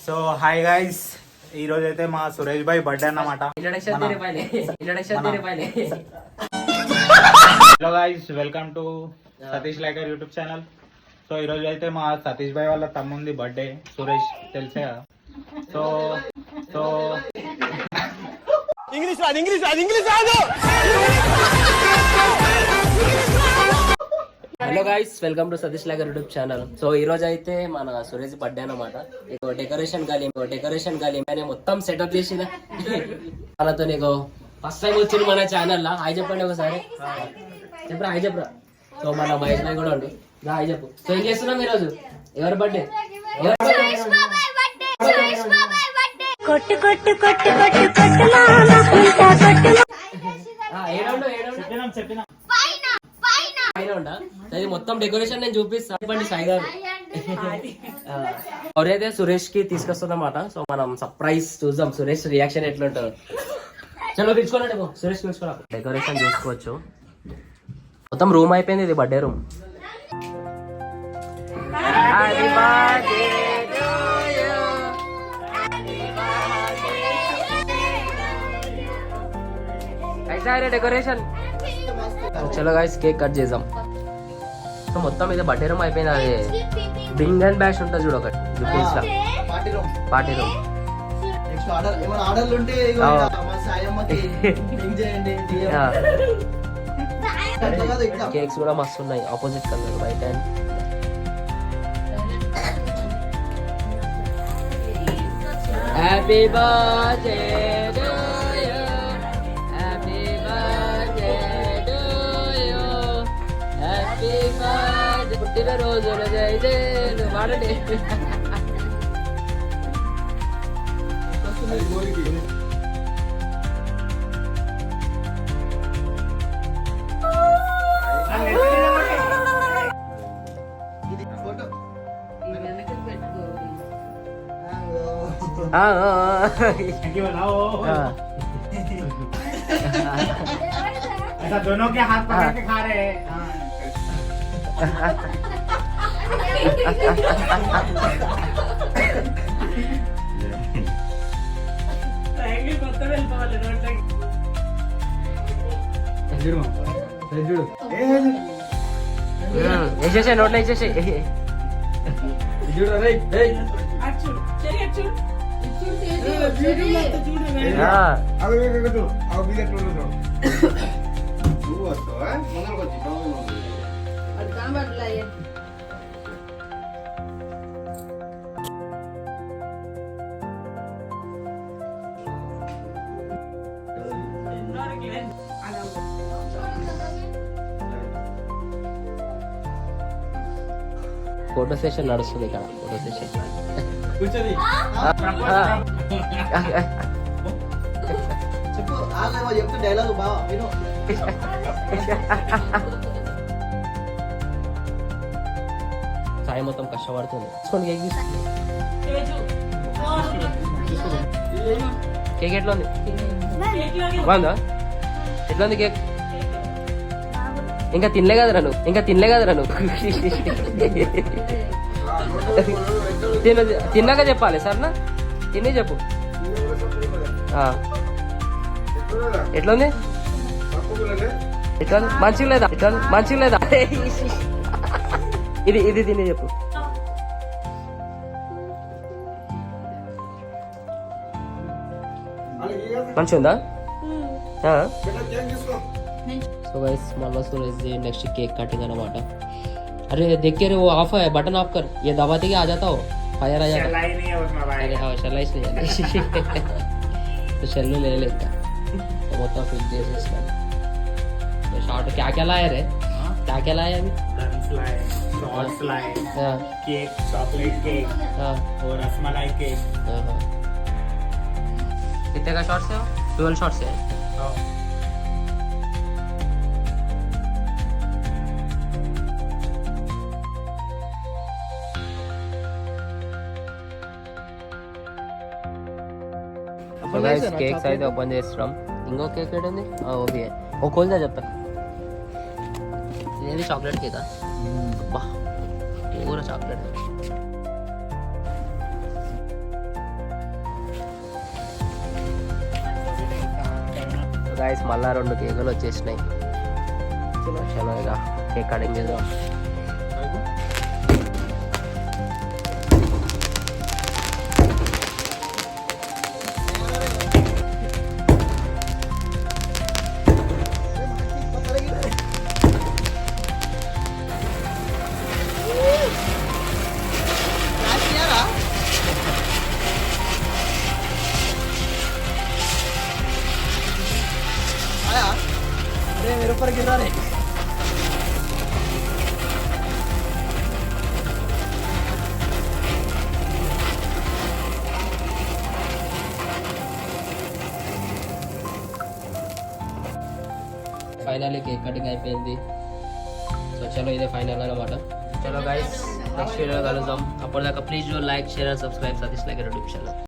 So hi guys, ఈ రోజు అయితే మా సురేష్ భాయ్ బర్త్డే అన్నమాట. Hello guys, welcome to Satish liker YouTube channel. So ఈ రోజు అయితే మా సతీష్ భాయ్ వాళ్ళ తమ్ముంది బర్త్డే, సురేష్, తెలిసే కదా. సో సో ఇంగ్లీష్ రాదు. Hello guys, welcome to Satish liker YouTube channel. So ఈ రోజు అయితే మన సురేష్ బర్త్డే అన్నమాట. ఇక డెకరేషన్ గాలి అని మొత్తం సెటప్ చేసిన వాళ్ళతో నీకు ఫస్ట్ టైం వచ్చింది మన ఛానల్ లా. హాయ్ చెప్పండి ఒకసారి, చెప్పరా హాయ్ చెప్పరా. సో మన మహేష్ భాయ్ కూడా ఉండు, హాయ్ చెప్పు. సో ఏం చేస్తున్నాం ఈ రోజు? ఎవరి బర్త్డే? అది మొత్తం డెకరేషన్ నేను చూపిస్తాను. చెప్పండి సాయి గారు. ఎవరైతే సురేష్ కి తీసుకొస్తుందన్నమాట. సో మనం సర్ప్రైజ్ చూద్దాం, సురేష్ రియాక్షన్ ఎట్లుంటుందో. చలో పిలుచుకోండి, సురేష్ పిలుచుకోరా. డెకరేషన్ చూసుకోవచ్చు, మొత్తం రూమ్ అయిపోయింది. ఇది బర్త్డే రూమ్. డెకరేషన్. చలో గాయ్స్, కేక్ కట్ చేద్దాం. సో మొత్తం ఇది బర్త్డే రూమ్ అయిపోయింది. అది బింగ్ అండ్ బ్యాష్ ఉంటుంది చూడు, ఒకటి జూపీస్ లా పార్టీ రూమ్. కేక్స్ కూడా మస్తు ఉన్నాయి, opposite colour, white and happy birthday. పుట్టిన రోజులు వాడండి. ऐसा दोनों के हाथ पकड़ के खा रहे हैं. వేసేసే నోట్లో వేసేసే. ఫోటో సెషన్ నడుస్తుంది ఇక్కడ. ఫోటో సెషన్ సాయి మొత్తం కష్టపడుతుంది. కేక్ ఎట్లా ఉంది? బాగుందా? ఎట్లా ఉంది కేక్? ఇంకా తినలే కదరా నువ్వు. తిన్నాక చెప్పాలి సరేనా? తిని చెప్పు. ఎట్లుంది? మంచిగా లేదా? ఇది తిని చెప్పు. మంచిగా ఉందా? సో गाइस, मल्ला सूरज जी नेक्स्ट केक कटिंग अनమాట. अरे देख के वो ऑफ है, बटन ऑफ कर. ये दबाते ही आ जाता हो, फायर आ जाता. चलाई नहीं है उसमें भाई. अरे हाँ, चलाई नहीं है. तो चलने ले लेता. तो बहुत फिट जैसे इसका. तो शॉर्ट क्या लाया रे? क्या लाया अभी? गन्स लाए, शॉर्ट्स लाए, केक, चॉकलेट केक और रसमलाई केक. कितने का शॉर्ट्स है? 12 शॉर्ट्स है. సో గైస్, కేక్స్ అయితే ఓపెన్ చేస్తున్నాం. ఇంకో కేక్ ఏడుంది? ఓకే, ఓ కోల్దా చెప్తా. ఇదేది చాక్లెట్ కేకా? బా, పూర చాక్లెట్. గాయస్ మళ్ళా 2 కేకులు వచ్చేసినాయి. చలో ఇక కేక్ కటింగ్ చేద్దాం. मेरे ऊपर गिर रहा है. ఫైనల్లీ కేక్ కటింగ్ అయిపోయింది. సో చలో ఇదే ఫైనల్ అన్నమాట. చలో గైస్ నెక్స్ట్ వీడియో కలుద్దాం. అప్పటిదాకా please do like share and subscribe Satish Liger YouTube channel.